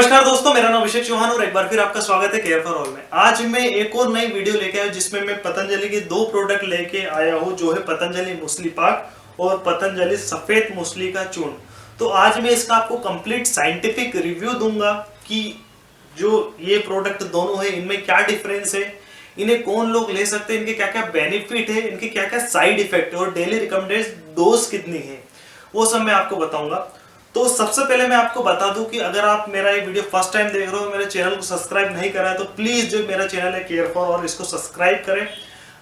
नमस्कार दोस्तों, मेरा नाम अभिषेक चौहान और एक बार फिर आपका स्वागत है केयर फॉर ऑल में। आज मैं एक और नई वीडियो लेके आया जिसमें मैं पतंजलि के दो प्रोडक्ट लेके आया हूँ, जो है पतंजलि मूसली पाक और पतंजलि सफेद मूसली का चूर्ण। तो आज मैं इसका आपको कंप्लीट साइंटिफिक रिव्यू दूंगा कि जो ये प्रोडक्ट दोनों है इनमें क्या डिफरेंस है, इन्हें कौन लोग ले सकते हैं, इनके क्या क्या बेनिफिट है, इनके क्या क्या साइड इफेक्ट है और डेली रिकमेंडेड डोज कितनी है, वो सब मैं आपको बताऊंगा। तो सबसे पहले मैं आपको बता दूं कि अगर आप मेरा ये वीडियो फर्स्ट टाइम देख रहे हो, मेरे चैनल को सब्सक्राइब नहीं करा है तो प्लीज जो मेरा चैनल है केयर फॉर ऑल, इसको सब्सक्राइब करें।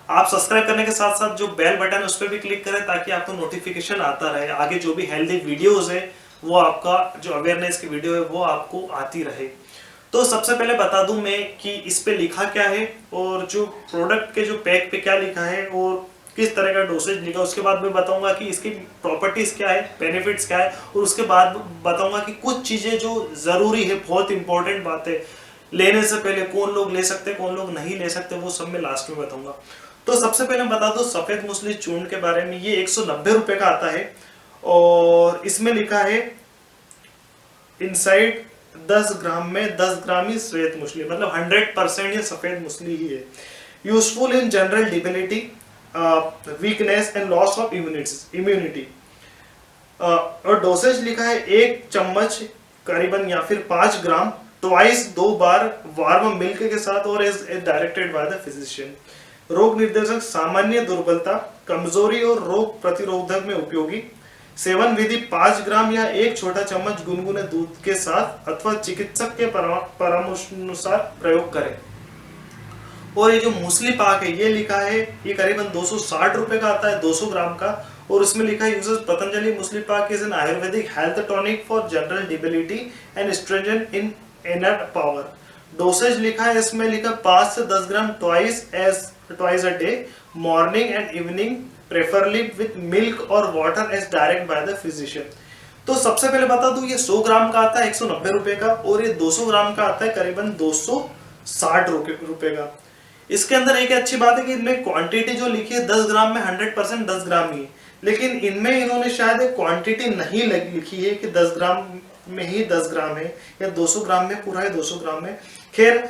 आप सब्सक्राइब करने के साथ साथ जो बेल बटन है उस पर भी क्लिक करें ताकि आपको नोटिफिकेशन आता रहे, आगे जो भी हेल्दी वीडियोस है वो आपका जो अवेयरनेस की वीडियो है वो आपको आती रहे। तो सबसे पहले बता दूं मैं कि इस पे लिखा क्या है और जो प्रोडक्ट के जो पैक पे क्या लिखा है और किस तरह का डोसेज लिखा, उसके बाद मैं बताऊंगा कि इसकी प्रॉपर्टीज क्या है, बेनिफिट्स क्या है, और उसके बाद बताऊंगा कि कुछ चीजें जो जरूरी है, बहुत इंपॉर्टेंट बात है, लेने से पहले कौन लोग ले सकते हैं कौन लोग नहीं ले सकते, वो सब मैं लास्ट में बताऊंगा। तो सबसे पहले बता दो सफेद मूसली चूर्ण के बारे में। ये 190 रुपए का आता है और इसमें लिखा है इनसाइड 10 ग्राम में 10 ग्राम ही श्वेत मूसली, मतलब 100% ये सफेद मूसली ही है। Useful in general debility, weakness and loss of immunity. और डोसेज लिखा है 1 चम्मच करीबन या फिर 5 ग्राम ट्वाइस, 2 बार वार्म मिल्क के साथ और as directed by the physician. रोग निर्देशक सामान्य दुर्बलता, कमजोरी और रोग प्रतिरोधक में उपयोगी। सेवन विधि 5 ग्राम या 1 छोटा चम्मच गुनगुने दूध के साथ अथवा चिकित्सक के परामर्शानुसार प्रयोग करें। और ये जो मूसली पाक है ये लिखा है, ये करीबन 260 रुपए का आता है 200 ग्राम का, और उसमें लिखा है uses Patanjali Musli Pak is an Ayurvedic health tonic for general debility and strengthens in inner power. Dosage लिखा है, इसमें लिखा 5 से 10 gram twice a day, morning and evening, preferably with milk और water as direct by the physician. तो सबसे पहले बता दूं ये 100 ग्राम का आता है 190 रुपए का, और ये 200 ग्राम का आता है करीबन 260 रुपए का। इसके अंदर एक अच्छी बात है कि इनमें क्वांटिटी जो लिखी है 10 ग्राम में 100% 10 ग्राम ही है, लेकिन इनमें इन्होंने शायद एक क्वांटिटी नहीं लिखी है कि 10 ग्राम में ही 10 ग्राम है या 200 ग्राम में पूरा है 200 ग्राम में। खैर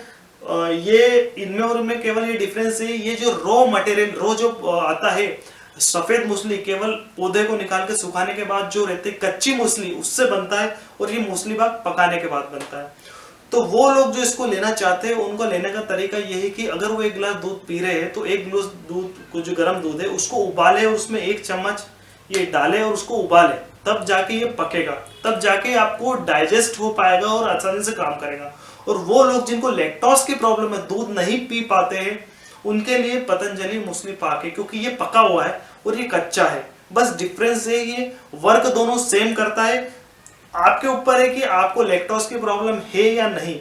ये इनमें और इनमें केवल ये डिफरेंस है, ये जो रॉ मटेरियल रो जो आता है सफेद मूसली केवल पौधे को निकाल के सुखाने के बाद जो रहती है कच्ची मूसली उससे बनता है, और ये मूसली पाक पकाने के बाद बनता है। तो वो लोग जो इसको लेना चाहते हैं उनको लेने का तरीका ये है कि अगर वो 1 गिलास दूध पी रहे हैं तो 1 गिलास दूध को जो गर्म दूध है उसको उबाले और उसमें 1 चम्मच ये डाले और उसको उबाले, तब जाके ये पकेगा, तब जाके आपको डाइजेस्ट हो पाएगा और आसानी से काम करेगा। और वो लोग जिनको लैक्टोज की प्रॉब्लम है, दूध नहीं पी पाते हैं, उनके लिए पतंजलि मूसली पाक है, क्योंकि ये पका हुआ है और ये कच्चा है। बस डिफरेंस है, ये वर्क दोनों सेम करता है, आपके ऊपर है कि आपको लैक्टोज की प्रॉब्लम है या नहीं।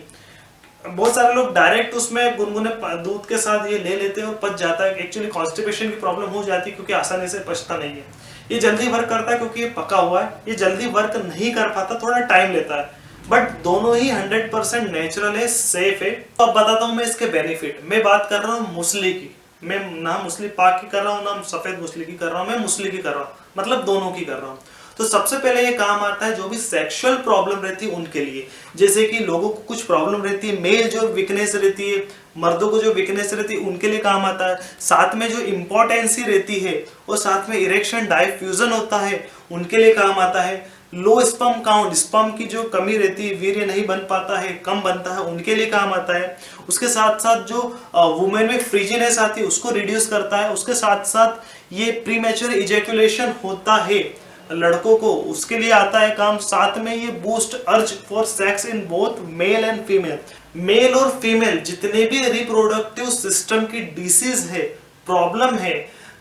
बहुत सारे लोग डायरेक्ट उसमें गुनगुने दूध के साथ ये ले लेते हैं और पच जाता है। एक्चुअली कॉन्स्टिपेशन की प्रॉब्लम हो जाती है क्योंकि आसानी से पचता नहीं है। ये जल्दी वर्क करता है क्योंकि ये पका हुआ है, ये जल्दी वर्क नहीं कर पाता, थोड़ा टाइम लेता है, बट दोनों ही 100% नेचुरल है, सेफ है। तो अब बताता हूँ मैं इसके बेनिफिट। मैं बात कर रहा हूँ मूसली की, मैं ना मूसली पाक की कर रहा हूँ ना सफेद मूसली की कर रहा हूँ, मैं मूसली की कर रहा हूँ, मतलब दोनों की कर रहा हूँ। तो सबसे पहले ये काम आता है जो भी सेक्सुअल प्रॉब्लम रहती है उनके लिए, जैसे कि लोगों को कुछ प्रॉब्लम रहती है, मेल जो वीकनेस रहती है, मर्दों को जो वीकनेस रहती है उनके लिए काम आता है। साथ में जो इम्पोर्टेंसी रहती है और साथ में इरेक्शन डायफ्यूजन होता है उनके लिए काम आता है। लो स्पर्म काउंट, स्पर्म की जो कमी रहती है, वीर्य नहीं बन पाता है, कम बनता है, उनके लिए काम आता है। उसके साथ साथ जो वुमेन में फ्रीजीनेस आती है उसको रिड्यूस करता है। उसके साथ साथ ये प्रीमेच्योर इजैक्यूलेशन होता है लड़कों को, उसके लिए आता है काम। साथ में ये boost urge for sex in both male and female. Male और फीमेल जितने भी रिप्रोडक्टिव सिस्टम की डिसीज है, प्रॉब्लम है,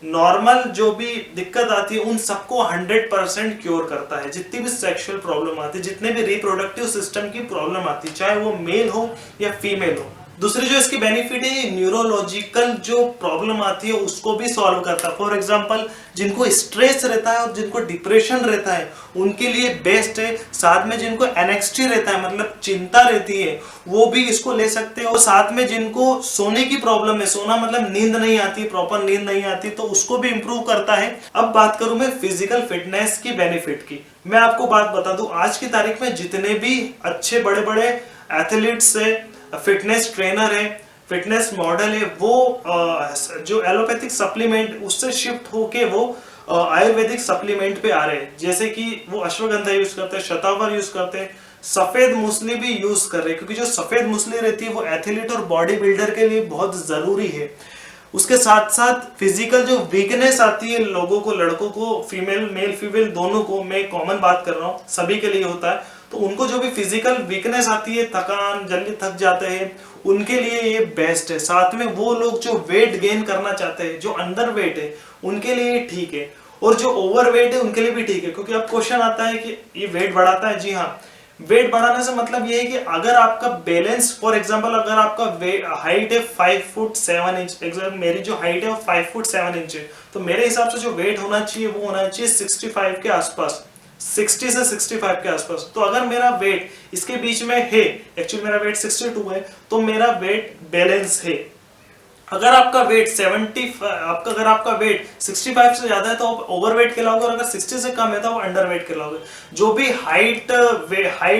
नॉर्मल जो भी दिक्कत आती है उन सबको 100% क्योर करता है। जितनी भी सेक्सुअल प्रॉब्लम आती है, जितने भी रिप्रोडक्टिव सिस्टम की प्रॉब्लम आती है, चाहे वो मेल हो या फीमेल हो। दूसरी जो इसकी बेनिफिट है, न्यूरोलॉजिकल जो प्रॉब्लम आती है उसको भी सॉल्व करता है। फॉर एग्जांपल जिनको स्ट्रेस रहता है और जिनको डिप्रेशन रहता है उनके लिए बेस्ट है। साथ में जिनको एंग्जाइटी रहता है, मतलब चिंता रहती है, वो भी इसको ले सकते हैं। और साथ में जिनको सोने की प्रॉब्लम है, सोना मतलब नींद नहीं आती, प्रॉपर नींद नहीं आती, तो उसको भी इंप्रूव करता है। अब बात करूं मैं फिजिकल फिटनेस की बेनिफिट की। मैं आपको बात बता दूं, आज की तारीख में जितने भी अच्छे बड़े बड़े एथलीट्स है, फिटनेस ट्रेनर है, फिटनेस मॉडल है, वो जो एलोपैथिक सप्लीमेंट उससे शिफ्ट होके वो आयुर्वेदिक सप्लीमेंट पे आ रहे हैं। जैसे कि वो अश्वगंधा यूज करते हैं, शतावर यूज करते हैं, सफेद मूसली भी यूज कर रहे हैं, क्योंकि जो सफेद मूसली रहती है वो एथलीट और बॉडी बिल्डर के लिए बहुत जरूरी है। उसके साथ साथ फिजिकल जो वीकनेस आती है लोगों को, लड़कों को, फीमेल मेल फीमेल दोनों को, मैं कॉमन बात कर रहा हूँ, सभी के लिए होता है, तो उनको जो भी फिजिकल वीकनेस आती है, थकान, जल्दी थक जाते हैं, उनके लिए ये बेस्ट है। साथ में वो लोग जो वेट गेन करना चाहते हैं, जो अंडर वेट है, उनके लिए ठीक है, और जो ओवर वेट है उनके लिए भी ठीक है। क्योंकि अब क्वेश्चन आता है कि ये वेट बढ़ाता है, जी हाँ, वेट बढ़ाने से मतलब ये है कि अगर आपका बैलेंस, फॉर एग्जांपल अगर आपका हाइट है 5 फुट 7 इंच, एग्जाम्पल मेरी जो हाइट है वो 5 फुट 7 इंच है, तो मेरे हिसाब से जो वेट होना चाहिए वो होना चाहिए 65 के आसपास, 60 से 65 के आसपास। तो अगर मेरा वेट इसके बीच में है, एक्चुअली मेरा वेट 62 है, तो मेरा वेट बैलेंस है। अगर आपका वेट 65 से ज्यादा है तो आप ओवरवेट कहलाओगे, और अगर 60 से कम है तो आप अंडरवेट कहलाओगे। जो भी हाइट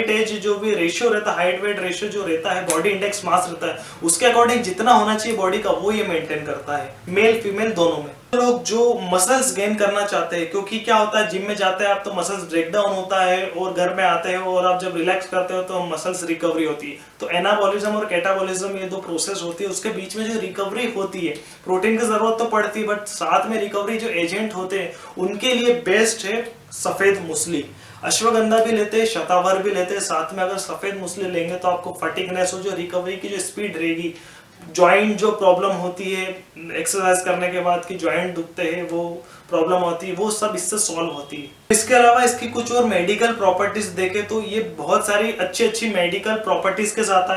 एज जो भी रेशियो रहता है, हाइट वेट रेशियो जो रहता है, बॉडी इंडेक्स मास रहता है, उसके अकॉर्डिंग जितना होना चाहिए बॉडी का वो ये मेंटेन करता है, मेल फीमेल दोनों में। लोग जो मसल्स गेन करना चाहते हैं, क्योंकि क्या होता है, जिम में जाते हैं आप तो मसल्स ब्रेकडाउन होता है, और घर में आते हैं और आप जब रिलैक्स करते हो तो मसल्स रिकवरी होती है। तो एनाबॉलिज्म और कैटाबॉलिज्म ये दो प्रोसेस होती है, उसके बीच में जो रिकवरी होती है, प्रोटीन की जरूरत तो पड़ती है, बट साथ में रिकवरी जो एजेंट होते हैं उनके लिए बेस्ट है सफेद मूसली। अश्वगंधा भी लेते हैं, शतावर भी लेते हैं, साथ में अगर सफेद मूसली लेंगे तो आपको फटीगनेस हो, जो रिकवरी की जो स्पीड रहेगी, जॉइंट जो प्रॉब्लम होती है एक्सरसाइज करने के बाद की जॉइंट दुखते हैं, वो प्रॉब्लम होती है, वो सब इससे सॉल्व होती है। इसके अलावा इसकी कुछ और मेडिकल प्रॉपर्टीज देखें तो ये बहुत सारी अच्छी मेडिकल प्रॉपर्टीज के साथ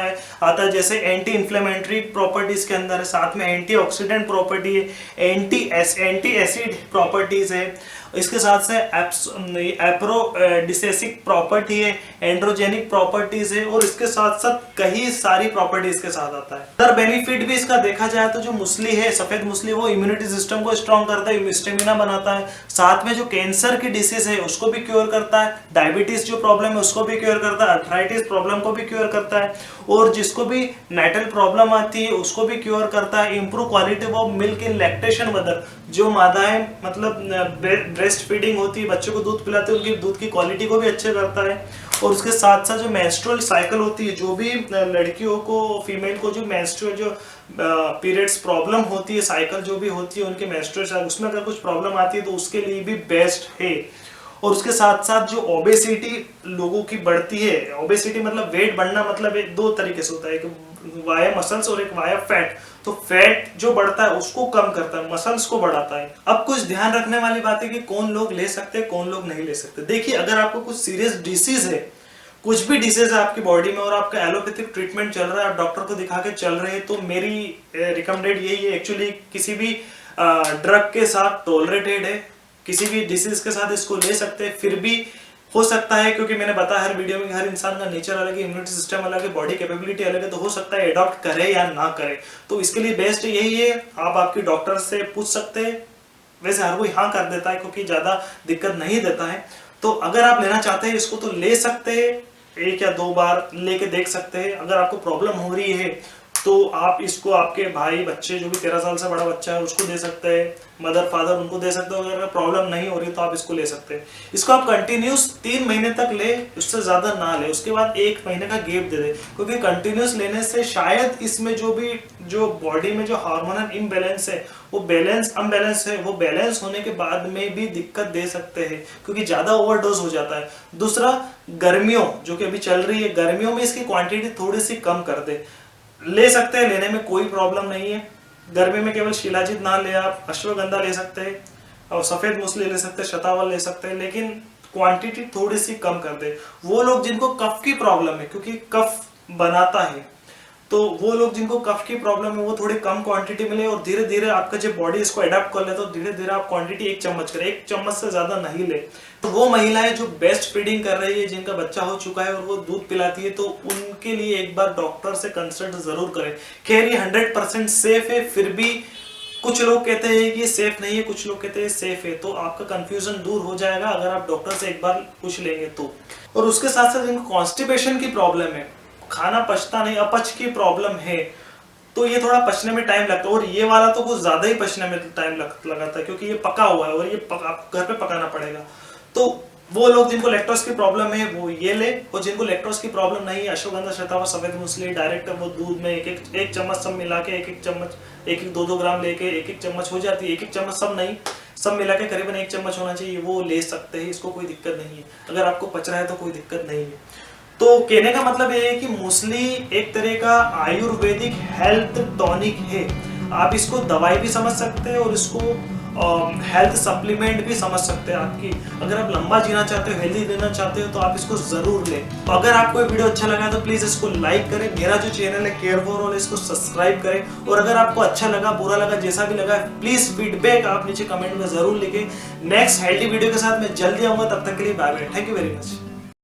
आता है, जैसे एंटी इंफ्लेमेटरी प्रॉपर्टीज के अंदर है, साथ में एंटीऑक्सीडेंट प्रॉपर्टी है, एंटी एसिड प्रॉपर्टीज है, इसके साथ से एप्रोडिसेसिक प्रॉपर्टी है, एंड्रोजेनिक प्रॉपर्टीज है, और इसके साथ साथ कई सारी प्रॉपर्टीज के साथ आता है। अदर बेनिफिट भी इसका देखा जाए तो जो मूसली है, सफेद मूसली, वो इम्यूनिटी सिस्टम को स्ट्रॉन्ग करता है, स्टेमिना बनाता है, साथ में जो कैंसर की डिसीज है उसको भी क्योर करता है, डायबिटीज जो प्रॉब्लम है उसको भी क्योर करता है, अर्थराइटिस प्रॉब्लम को भी क्योर करता है, और जिसको भी नाइटल प्रॉब्लम आती है उसको भी क्योर करता है। Improve quality of milk in lactation mother, जो मादाएं मतलब ब्रेस्ट फीडिंग होती है, बच्चों को दूध पिलाते हैं, उनकी दूध की क्वालिटी को भी अच्छे करता है। और उसके साथ साथ जो मेंस्ट्रुअल साइकिल होती है, जो भी लड़कियों को, फीमेल को जो मेंस्ट्रुअल जो पीरियड्स प्रॉब्लम होती है, साइकिल जो भी होती है उनके मेंस्ट्रुअल साइकिल, उसमें अगर कुछ प्रॉब्लम आती है तो उसके लिए भी बेस्ट है। और उसके साथ साथ जो ओबेसिटी लोगों की बढ़ती है, ओबेसिटी मतलब वेट बढ़ना, मतलब दो तरीके से होता है, एक वाया मसल्स और एक वाया फैट। तो फैट जो बढ़ता है उसको कम करता है, मसल्स को बढ़ाता है। अब कुछ ध्यान रखने वाली बात है कि कौन लोग ले सकते हैं, कौन लोग नहीं ले सकते। देखिए, अगर आपको कुछ सीरियस डिसीज है, कुछ भी डिसीज है आपकी बॉडी में, और आपका एलोपैथिक ट्रीटमेंट चल रहा है, आप डॉक्टर को दिखा के चल रहे हैं, तो मेरी रिकमेंडेड यही है, एक्चुअली किसी भी ड्रग के साथ टॉलरेटेड है, किसी भी डिसीज के साथ इसको ले सकते हैं। फिर भी हो सकता है, क्योंकि मैंने बताया हर वीडियो में हर इंसान का नेचर अलग है, इम्यूनिटी सिस्टम अलग है, बॉडी कैपेबिलिटी अलग है, तो हो सकता है अडॉप्ट करे या ना करे। तो इसके लिए बेस्ट यही है, आप आपकी डॉक्टर से पूछ सकते हैं। वैसे हर कोई हाँ कर देता है क्योंकि ज्यादा दिक्कत नहीं देता है। तो अगर आप लेना चाहते हैं इसको तो ले सकते हैं, 1 या 2 बार लेके देख सकते हैं। अगर आपको प्रॉब्लम हो रही है तो आप इसको आपके भाई, बच्चे, जो भी 13 साल से बड़ा बच्चा है उसको दे सकते हैं, मदर फादर उनको दे सकते हो। अगर प्रॉब्लम नहीं हो रही तो आप इसको ले सकते हैं। इसको आप कंटिन्यूस 3 महीने तक ले, उससे ज्यादा ना ले, उसके बाद 1 महीने का गैप दे दे, क्योंकि कंटिन्यूस लेने से शायद इसमें जो बॉडी में जो हार्मोनल इम्बैलेंस है, वो अनबैलेंस है, वो बैलेंस होने के बाद में भी दिक्कत दे सकते हैं, क्योंकि ज्यादा ओवरडोज हो जाता है। दूसरा, गर्मियों जो कि अभी चल रही है, गर्मियों में इसकी क्वांटिटी थोड़ी सी कम कर दे। ले सकते हैं, लेने में कोई प्रॉब्लम नहीं है। गर्मी में केवल शिलाजीत ना ले, आप अश्वगंधा ले सकते हैं और सफेद मूसली ले सकते हैं, शतावल ले सकते हैं, लेकिन क्वांटिटी थोड़ी सी कम कर दे। वो लोग जिनको कफ की प्रॉब्लम है, क्योंकि कफ बनाता है, तो वो लोग जिनको कफ की प्रॉब्लम है वो थोड़ी कम क्वांटिटी में ले, और धीरे धीरे आपका जब बॉडी इसको अडेप्ट कर ले तो धीरे धीरे आप क्वांटिटी 1 चम्मच करें, 1 चम्मच से ज्यादा नहीं ले। तो वो महिलाएं जो बेस्ट फीडिंग कर रही है, जिनका बच्चा हो चुका है और वो दूध पिलाती है, तो उनके लिए एक बार डॉक्टर से कंसल्ट जरूर करें। खैर ये 100% सेफ है, फिर भी कुछ लोग कहते हैं कि सेफ नहीं है, कुछ लोग कहते हैं सेफ है, तो आपका कंफ्यूजन दूर हो जाएगा अगर आप डॉक्टर से एक बार पूछ लेंगे तो। और उसके साथ साथ जिनको कॉन्स्टिपेशन की प्रॉब्लम है, खाना पचता नहीं, अपच की प्रॉब्लम है, तो ये थोड़ा पचने में टाइम लगता है। और ये वाला तो कुछ ज्यादा ही पचने में टाइम लगाता है, क्योंकि ये पका हुआ है और ये घर पे पकाना पड़ेगा। तो वो लोग जिनको लैक्टोज की प्रॉब्लम है वो ये ले, और जिनको लैक्टोज की प्रॉब्लम नहीं है, अश्वगंधा, शतावरी, सफेद मूसली डायरेक्ट वो दूध में एक चम्मच सब मिला के, एक चम्मच 1-2 ग्राम लेके एक चम्मच हो जाती है। एक चम्मच सब नहीं, सब मिला के करीबन 1 चम्मच होना चाहिए, वो ले सकते हैं, इसको कोई दिक्कत नहीं है। अगर आपको पच रहा है तो कोई दिक्कत नहीं है। तो कहने का मतलब ये है कि मूसली एक तरह का आयुर्वेदिक हेल्थ टॉनिक है। आप इसको दवाई भी समझ सकते हैं और इसको हेल्थ सप्लीमेंट भी समझ सकते हैं आपकी। अगर आप लंबा जीना चाहते हो, हेल्दी रहना चाहते हो, तो आप इसको जरूर लें। तो अगर आपको ये वीडियो अच्छा लगा तो प्लीज इसको लाइक करें। मेरा जो चैनल है केयर फॉर ऑल, इसको सब्सक्राइब करें। और अगर आपको अच्छा लगा, बुरा लगा, जैसा भी लगा, प्लीज फीडबैक आप नीचे कमेंट में जरूर लिखें। नेक्स्ट हेल्दी वीडियो के साथ मैं जल्दी आऊंगा, तब तक के लिए bye bye. Thank you very much.